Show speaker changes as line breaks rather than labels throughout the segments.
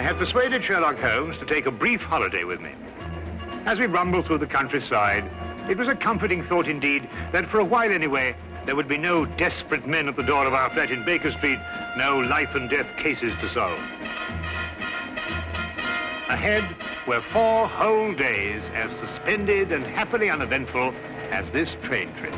I had persuaded Sherlock Holmes to take a brief holiday with me. As we rumbled through the countryside, it was a comforting thought indeed that for a while anyway, there would be no desperate men at the door of our flat in Baker Street, no life and death cases to solve. Ahead were 4 whole days as suspended and happily uneventful as this train trip.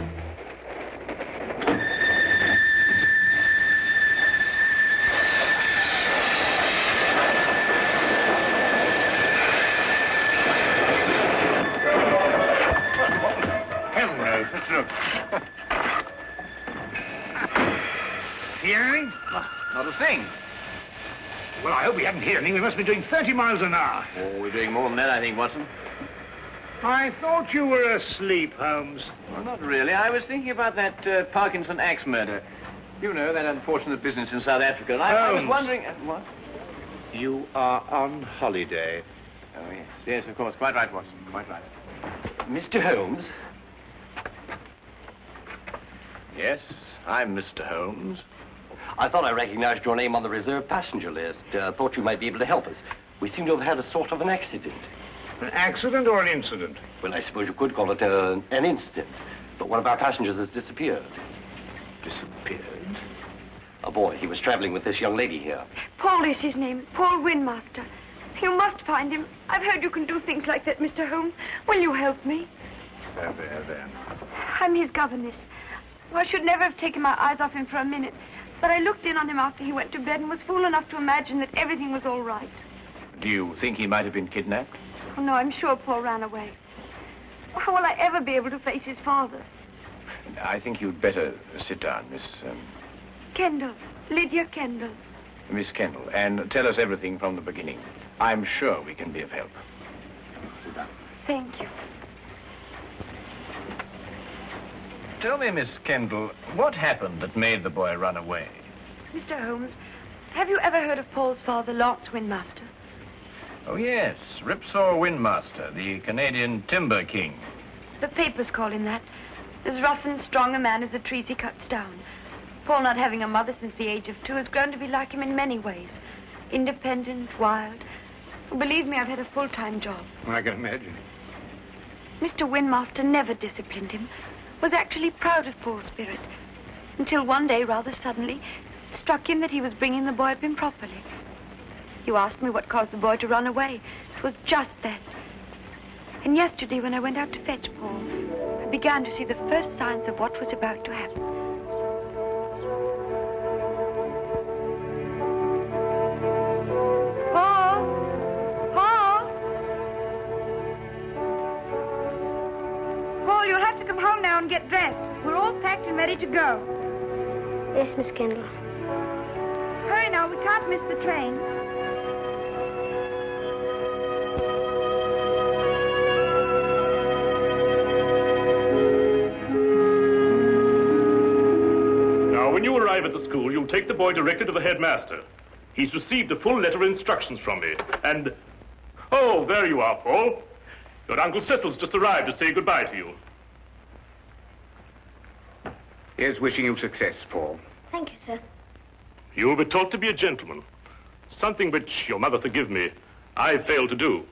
Hello, let's look. Hear anything?
Not a thing.
Well, I hope we haven't heard anything. We must be doing 30 miles an hour.
Oh, we're doing more than that, I think, Watson.
I thought you were asleep, Holmes.
Well, not really. I was thinking about that Parkinson axe murder. You know, that unfortunate business in South Africa. And I was wondering... what?
You are on holiday.
Oh, yes. Yes, of course. Quite right, Watson. Quite right.
Mr. Holmes?
Yes, I'm Mr. Holmes.
I thought I recognized your name on the reserved passenger list. Thought you might be able to help us. We seem to have had a sort of an accident.
An accident or an incident?
Well, I suppose you could call it an incident. But one of our passengers has disappeared.
Disappeared?
A boy. He was traveling with this young lady here.
Paul is his name. Paul Winmaster. You must find him. I've heard you can do things like that, Mr. Holmes. Will you help me?
There.
I'm his governess. I should never have taken my eyes off him for a minute. But I looked in on him after he went to bed and was fool enough to imagine that everything was all right.
Do you think he might have been kidnapped?
Oh, no, I'm sure Paul ran away. How will I ever be able to face his father?
I think you'd better sit down, Miss...
Kendle. Lydia Kendle.
Miss Kendle, and tell us everything from the beginning. I'm sure we can be of help. Sit down.
Thank you.
Tell me, Miss Kendle, what happened that made the boy run away?
Mr. Holmes, have you ever heard of Paul's father, Lars Winmaster?
Oh, yes, Ripsaw Winmaster, the Canadian timber king.
The papers call him that. As rough and strong a man as the trees he cuts down. Paul, not having a mother since the age of 2, has grown to be like him in many ways. Independent, wild. Believe me, I've had a full-time job.
I can imagine.
Mr. Winmaster never disciplined him. Was actually proud of Paul's spirit. Until one day, rather suddenly, it struck him that he was bringing the boy up improperly. You asked me what caused the boy to run away. It was just that. And yesterday, when I went out to fetch Paul, I began to see the first signs of what was about to happen. You'll have to come home now and get dressed. We're all packed and ready to go.
Yes, Miss Kendle.
Hurry now, we can't miss the train.
Now, when you arrive at the school, you'll take the boy directly to the headmaster. He's received a full letter of instructions from me, and... Oh, there you are, Paul. Your Uncle Cecil's just arrived to say goodbye to you.
Here's wishing you success, Paul.
Thank you, sir.
You will be taught to be a gentleman. Something which, your mother forgive me, I failed to do.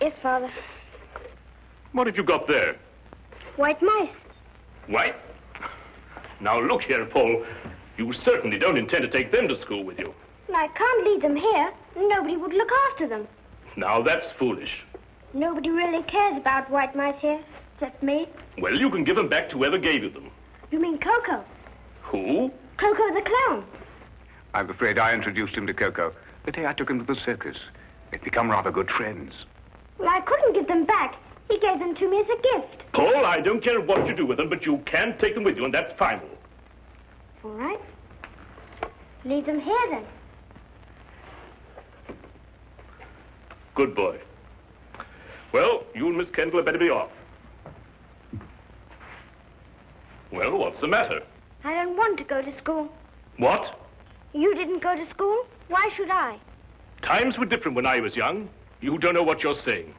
Yes, Father.
What have you got there?
White mice.
White? Now, look here, Paul. You certainly don't intend to take them to school with you.
Well, I can't leave them here. Nobody would look after them.
Now, that's foolish.
Nobody really cares about white mice here, except me.
Well, you can give them back to whoever gave you them.
You mean Coco?
Who?
Coco the clown.
I'm afraid I introduced him to Coco. The day I took him to the circus. They'd become rather good friends.
Well, I couldn't give them back. He gave them to me as a gift.
Paul, I don't care what you do with them, but you can take them with you, and that's final.
All right. Leave them here, then.
Good boy. Well, you and Miss Kendle had better be off. Well, what's the matter?
I don't want to go to school.
What?
You didn't go to school? Why should I?
Times were different when I was young. You don't know what you're saying.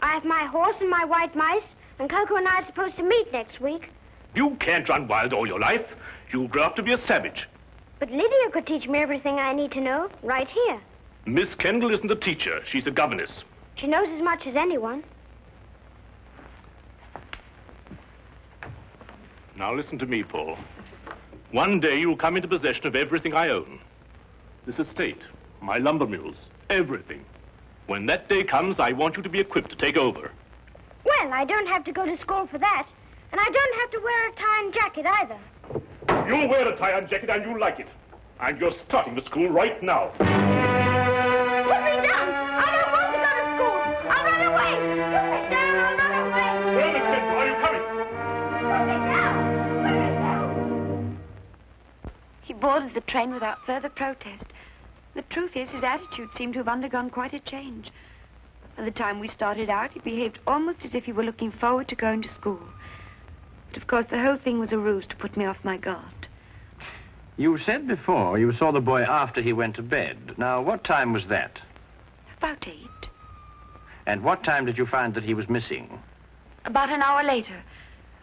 I have my horse and my white mice, and Coco and I are supposed to meet next week.
You can't run wild all your life. You'll grow up to be a savage.
But Lydia could teach me everything I need to know right here.
Miss Kendle isn't a teacher. She's a governess.
She knows as much as anyone.
Now listen to me, Paul. One day you'll come into possession of everything I own. This estate, my lumber mills, everything. When that day comes, I want you to be equipped to take over.
Well, I don't have to go to school for that. And I don't have to wear a tie and jacket either.
You'll wear a tie and jacket and you'll like it. And you're starting to school right now.
Put me down! I don't want to go to school! I'll run away! Put me down! I'll run away!
Well, Miss Kendle, are you coming?
Put me down! Put me down!
He boarded the train without further protest. The truth is, his attitude seemed to have undergone quite a change. By the time we started out, he behaved almost as if he were looking forward to going to school. But of course, the whole thing was a ruse to put me off my guard.
You said before you saw the boy after he went to bed. Now, what time was that?
About 8.
And what time did you find that he was missing?
About an hour later,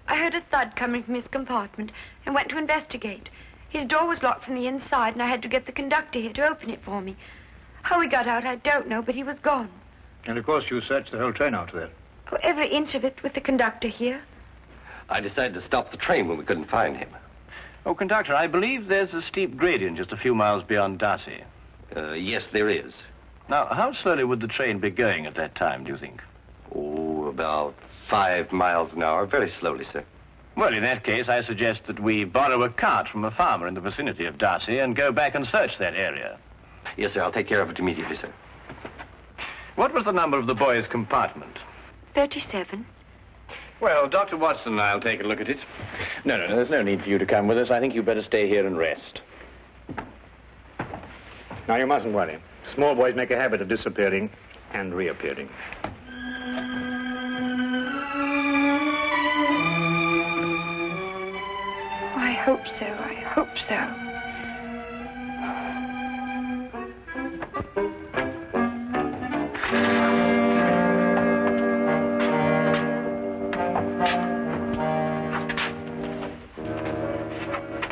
I heard a thud coming from his compartment and went to investigate. His door was locked from the inside, and I had to get the conductor here to open it for me. How he got out, I don't know, but he was gone.
And, of course, you searched the whole train after that.
Oh, every inch of it with the conductor here.
I decided to stop the train when we couldn't find him.
Oh, conductor, I believe there's a steep gradient just a few miles beyond Darcy.
Yes, there is.
Now, how slowly would the train be going at that time, do you think?
Oh, about 5 miles an hour. Very slowly, sir.
Well, in that case, I suggest that we borrow a cart from a farmer in the vicinity of Darcy and go back and search that area.
Yes, sir. I'll take care of it immediately, sir.
What was the number of the boy's compartment?
37.
Well, Dr. Watson and I'll take a look at it. No, there's no need for you to come with us. I think you'd better stay here and rest.
Now, you mustn't worry. Small boys make a habit of disappearing and reappearing.
I hope so. I hope so.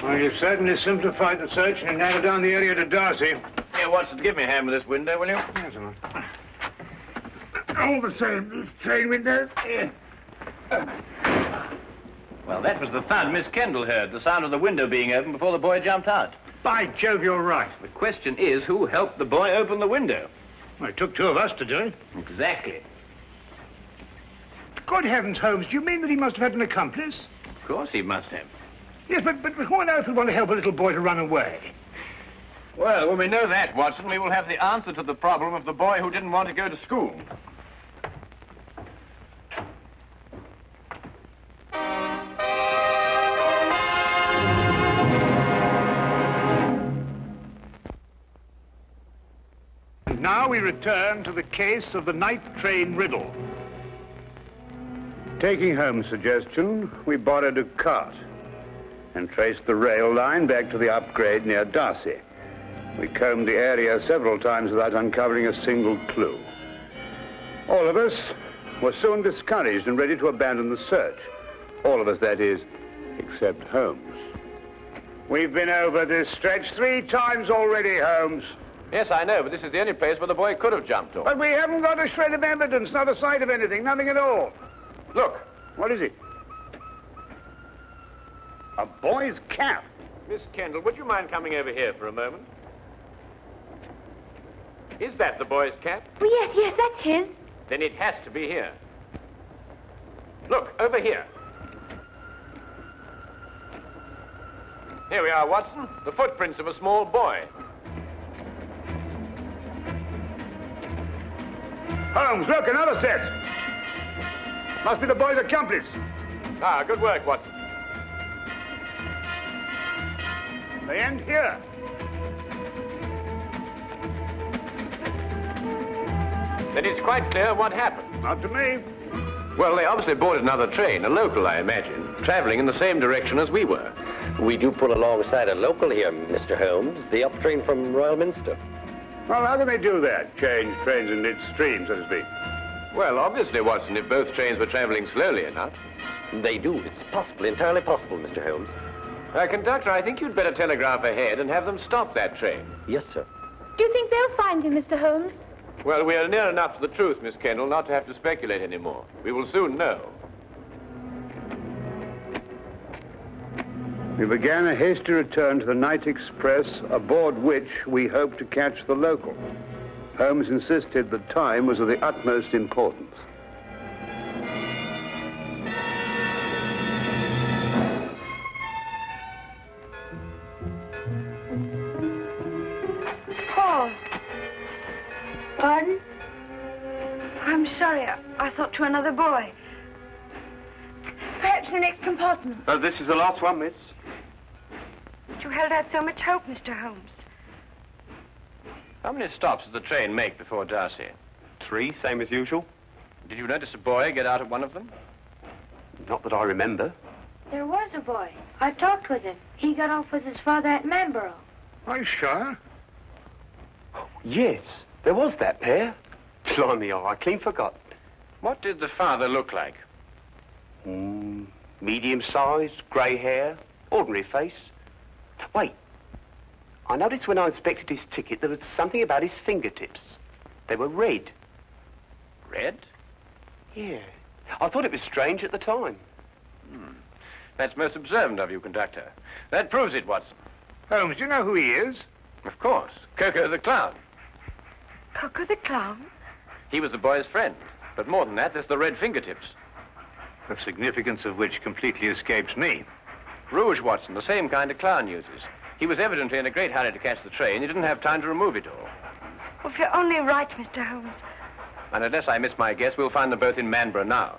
Well, you certainly simplified the search and narrowed down the area to Darcy.
Here, Watson, give me a hand with this window, will you?
Yes, sir. All the same, this train window.
Well, that was the thud Miss Kendle heard, the sound of the window being opened before the boy jumped out.
By Jove, you're right.
The question is, who helped the boy open the window?
Well, it took 2 of us to do it.
Exactly.
Good heavens, Holmes, do you mean that he must have had an accomplice?
Of course he must have.
Yes, but who on earth would want to help a little boy to run away?
Well, when we know that, Watson, we will have the answer to the problem of the boy who didn't want to go to school.
And now we return to the case of the night train riddle. Taking Holmes' suggestion, we borrowed a cart and traced the rail line back to the upgrade near Darcy. We combed the area several times without uncovering a single clue. All of us were soon discouraged and ready to abandon the search. All of us, that is, except Holmes. We've been over this stretch 3 times already, Holmes.
Yes, I know, but this is the only place where the boy could have jumped off.
But we haven't got a shred of evidence, not a sight of anything, nothing at all.
Look,
What is it? A boy's cap.
Miss Kendle, would you mind coming over here for a moment? Is that the boy's cap?
Oh, yes, that's his.
Then it has to be here. Look, over here. Here we are, Watson. The footprints of a small boy.
Holmes, look, another set. Must be the boy's accomplice.
Ah, good work, Watson.
They end here.
Then it's quite clear what happened.
Not to me.
Well, they obviously boarded another train, a local, I imagine, traveling in the same direction as we were.
We do pull alongside a local here, Mr. Holmes, the up train from Royal Minster.
Well, how can they do that? Change trains in midstream, so to speak.
Well, obviously, Watson, if both trains were traveling slowly enough.
They do. It's possible, entirely possible, Mr. Holmes.
Conductor, I think you'd better telegraph ahead and have them stop that train.
Yes, sir.
Do you think they'll find him, Mr. Holmes?
Well, we are near enough to the truth, Miss Kendle, not to have to speculate anymore. We will soon know.
We began a hasty return to the night express, aboard which we hoped to catch the local. Holmes insisted that time was of the utmost importance.
Paul. Pardon? I'm sorry. I thought to another boy. Perhaps the next compartment.
This is the last one, miss.
But you held out so much hope, Mr. Holmes.
How many stops did the train make before Darcy?
3, same as usual.
Did you notice a boy get out at one of them?
Not that I remember.
There was a boy. I talked with him. He got off with his father at Manborough.
Are you sure?
Yes, there was that pair. Blimey, I clean forgot.
What did the father look like?
Medium-sized, grey hair, ordinary face. Wait, I noticed when I inspected his ticket there was something about his fingertips. They were red.
Red?
Yeah. I thought it was strange at the time.
That's most observant of you, conductor. That proves it, Watson.
Holmes, do you know who he is?
Of course. Coco the clown.
Coco the clown?
He was the boy's friend. But more than that, there's the red fingertips.
The significance of which completely escapes me.
Rouge, Watson, the same kind of clown uses. He was evidently in a great hurry to catch the train. He didn't have time to remove it all.
Oh, if you're only right, Mr. Holmes.
And unless I miss my guess, we'll find them both in Manborough now.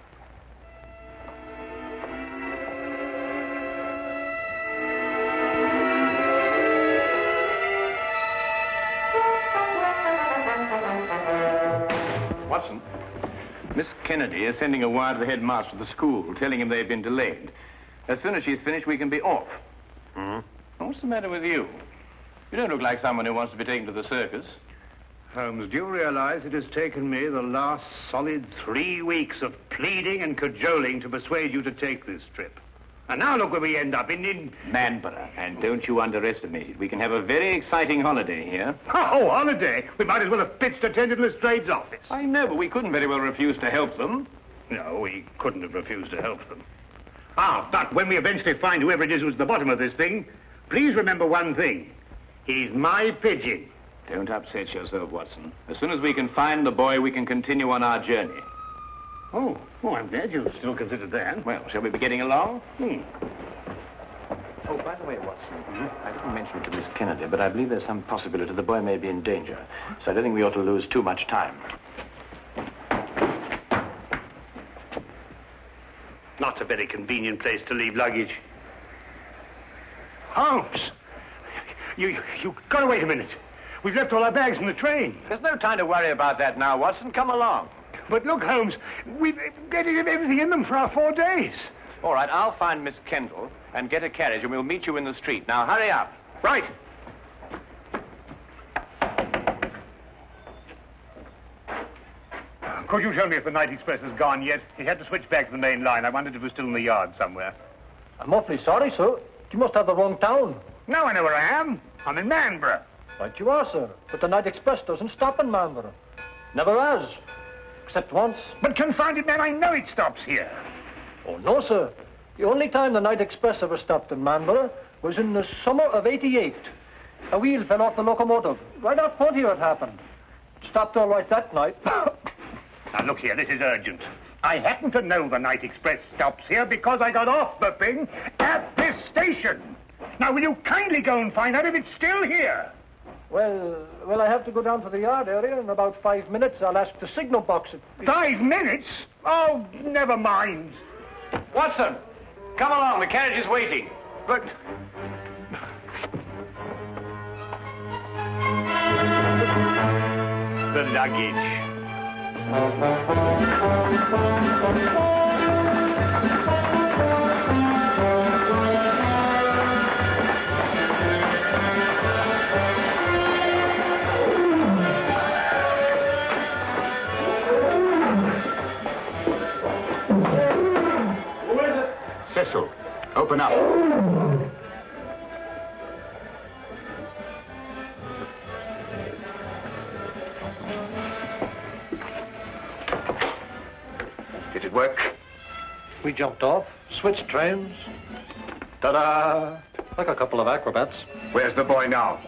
Watson, Miss Kennedy is sending a wire to the headmaster of the school, telling him they've been delayed. As soon as she's finished, we can be off. What's the matter with you? You don't look like someone who wants to be taken to the circus.
Holmes, do you realize it has taken me the last solid 3 weeks of pleading and cajoling to persuade you to take this trip? And now look where we end up, in
Manborough. And don't you underestimate it. We can have a very exciting holiday here.
Oh, holiday? We might as well have pitched a tent in Lestrade's office.
I know, but we couldn't very well refuse to help them.
No, we couldn't have refused to help them. But when we eventually find whoever it is who's at the bottom of this thing, please remember one thing. He's my pigeon.
Don't upset yourself, Watson. As soon as we can find the boy, we can continue on our journey.
Oh, I'm glad you still considered that.
Well, shall we be getting along?
Oh, by the way, Watson, I didn't mention it to Miss Kennedy, but I believe there's some possibility the boy may be in danger. So I don't think we ought to lose too much time.
Not a very convenient place to leave luggage. Holmes! You gotta wait a minute. We've left all our bags in the train.
There's no time to worry about that now, Watson. Come along.
But look, Holmes, we've got everything in them for our 4 days.
All right, I'll find Miss Kendle and get a carriage, and we'll meet you in the street. Now, hurry up.
Right. Could you tell me if the night express has gone yet? It had to switch back to the main line. I wondered if it was still in the yard somewhere.
I'm awfully sorry, sir. You must have the wrong town.
No, I know where I am. I'm in Manborough.
Right you are, sir. But the night express doesn't stop in Manborough. Never has. Except once.
But confounded man, I know it stops here.
Oh, no, sir. The only time the night express ever stopped in Manborough was in the summer of '88. A wheel fell off the locomotive. Right off Pontier it happened. It stopped all right that night.
Now, look here, this is urgent. I happen to know the night express stops here because I got off the thing at this station. Now, will you kindly go and find out if it's still here?
Well, I have to go down to the yard area in about 5 minutes. I'll ask the signal box.
5 minutes? Oh, never mind.
Watson, come along. The carriage is waiting.
But... the luggage.
Cecil, open up.
Did it work?
We jumped off, switched trains. Ta-da! Like a couple of acrobats.
Where's the boy now?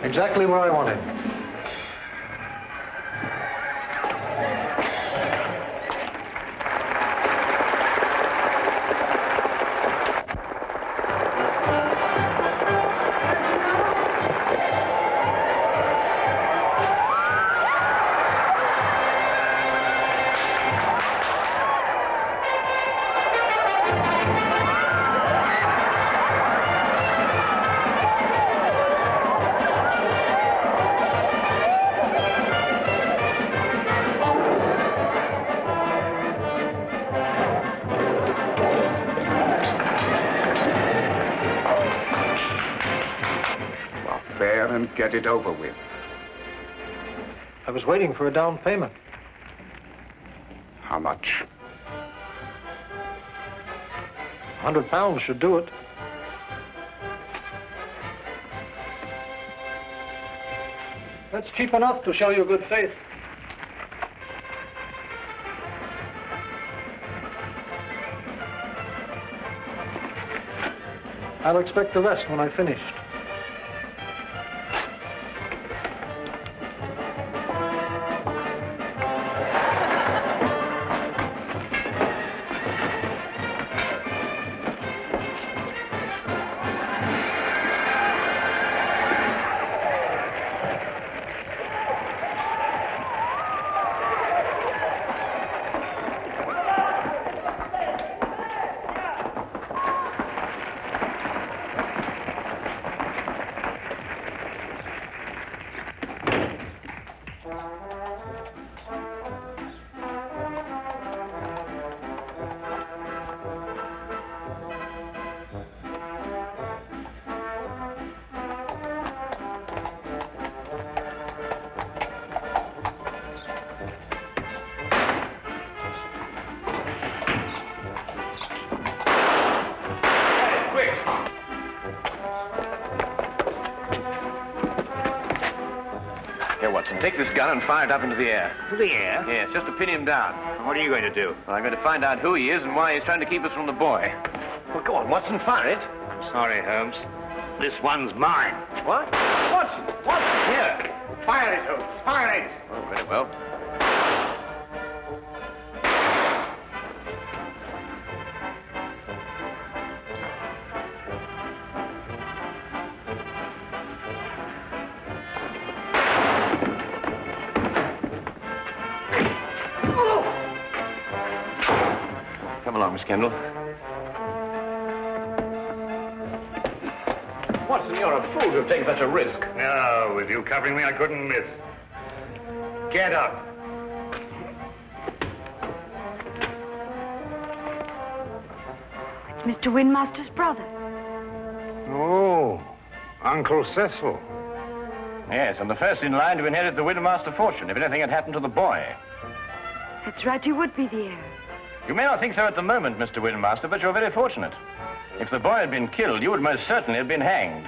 Exactly where I want him.
Get it over with.
I was waiting for a down payment.
How much?
£100 should do it. That's cheap enough to show you good faith. I'll expect the rest when I finished.
Take this gun and fire it up into the air.
The air?
Yes, just to pin him down.
What are you going to do?
Well, I'm going to find out who he is and why he's trying to keep us from the boy.
Well, go on, Watson, fire it. I'm sorry, Holmes. This one's mine.
What?
Watson! Watson, here! Fire it, Holmes. Fire it!
Oh, very well. Miss Kendle. Watson, you're a fool to have taken such a risk.
No, with you covering me, I couldn't miss. Get up.
It's Mr. Winmaster's brother.
Oh, Uncle Cecil.
Yes, and the first in line to inherit the Winmaster fortune if anything had happened to the boy.
That's right, you would be the heir.
You may not think so at the moment, Mr. Winmaster, but you're very fortunate. If the boy had been killed, you would most certainly have been hanged.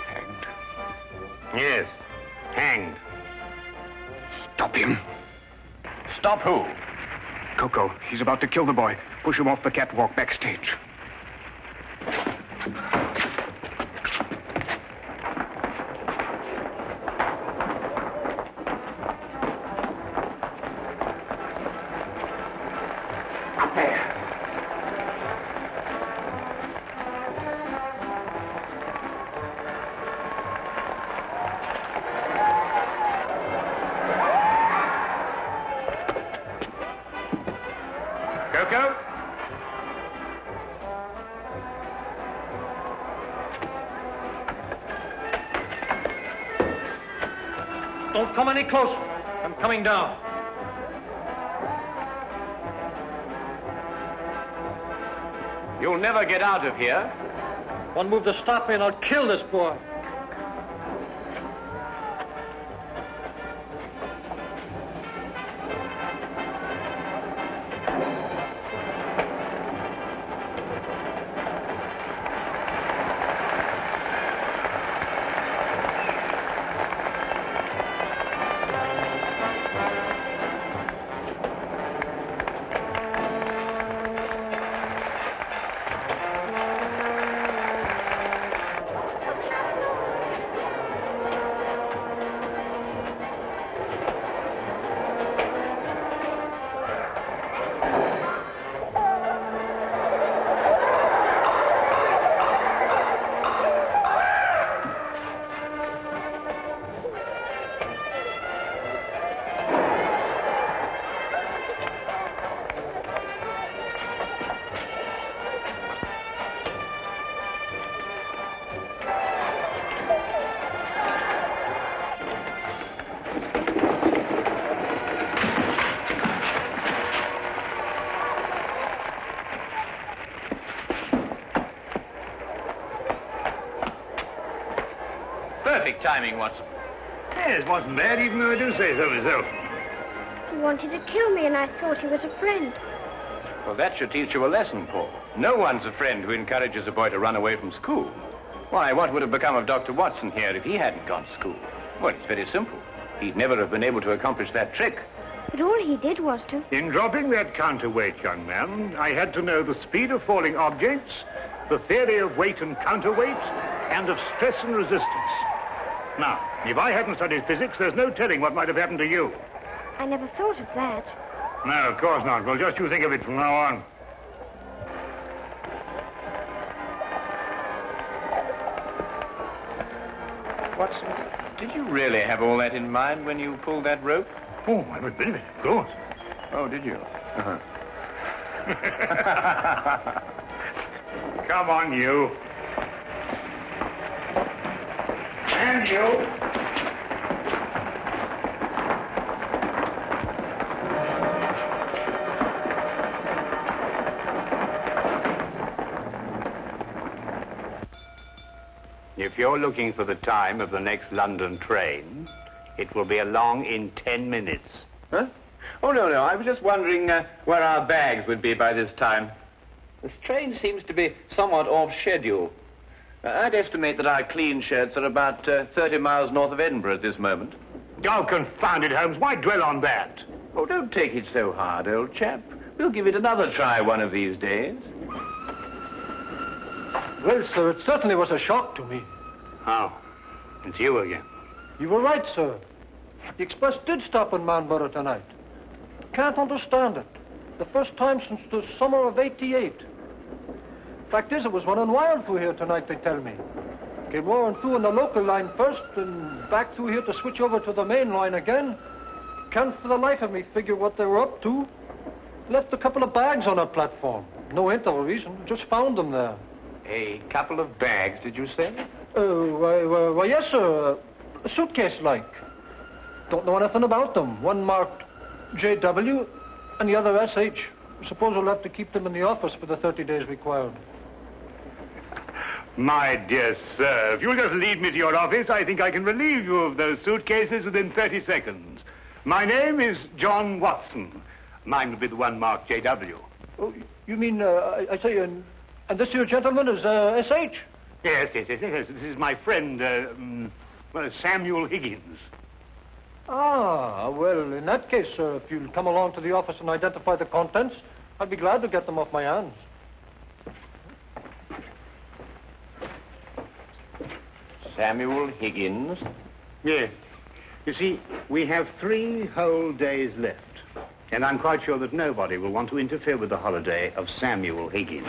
Hanged? Yes, hanged.
Stop him.
Stop who?
Coco, he's about to kill the boy. Push him off the catwalk backstage.
Coco?
Don't come any closer. I'm coming down.
You'll never get out of here.
One move to stop me and I'll kill this boy.
Perfect timing, Watson.
Yes, wasn't bad, even though I do say so myself.
He wanted to kill me, and I thought he was a friend.
Well, that should teach you a lesson, Paul. No one's a friend who encourages a boy to run away from school. Why, what would have become of Dr. Watson here if he hadn't gone to school? Well, it's very simple. He'd never have been able to accomplish that trick.
But all he did was to...
In dropping that counterweight, young man, I had to know the speed of falling objects, the theory of weight and counterweight, and of stress and resistance. Now, if I hadn't studied physics, there's no telling what might have happened to you.
I never thought of that.
No, of course not. Well, just you think of it from now on.
Watson, did you really have all that in mind when you pulled that rope?
Oh, every bit of it, of course.
Oh, did you? Uh-huh.
Come on, you. And you. If you're looking for the time of the next London train, it will be along in 10 minutes.
Huh? Oh, no. I was just wondering where our bags would be by this time. This train seems to be somewhat off schedule. I'd estimate that our clean shirts are about 30 miles north of Edinburgh at this moment.
Oh, confound it, Holmes. Why dwell on that?
Oh, don't take it so hard, old chap. We'll give it another try one of these days.
Well, sir, it certainly was a shock to me.
Oh, it's you again.
You were right, sir. The express did stop in Manborough tonight. Can't understand it. The first time since the summer of '88. Fact is, it was running wild through here tonight, they tell me. Came roaring through on the local line first, and back through here to switch over to the main line again. Can't for the life of me figure what they were up to. Left a couple of bags on our platform. No interval reason, just found them there.
A couple of bags, did you say?
Why, yes, sir. A suitcase-like. Don't know anything about them. One marked JW and the other SH. Suppose we'll have to keep them in the office for the 30 days required.
My dear sir, if you'll just lead me to your office, I think I can relieve you of those suitcases within 30 seconds. My name is John Watson. Mine will be the one marked JW.
Oh, you mean, I say, and this here gentleman is SH?
Yes. This is my friend, Samuel Higgins.
Ah, well, in that case, sir, if you'll come along to the office and identify the contents, I'd be glad to get them off my hands.
Samuel Higgins?
Yes. You see, we have 3 whole days left. And I'm quite sure that nobody will want to interfere with the holiday of Samuel Higgins.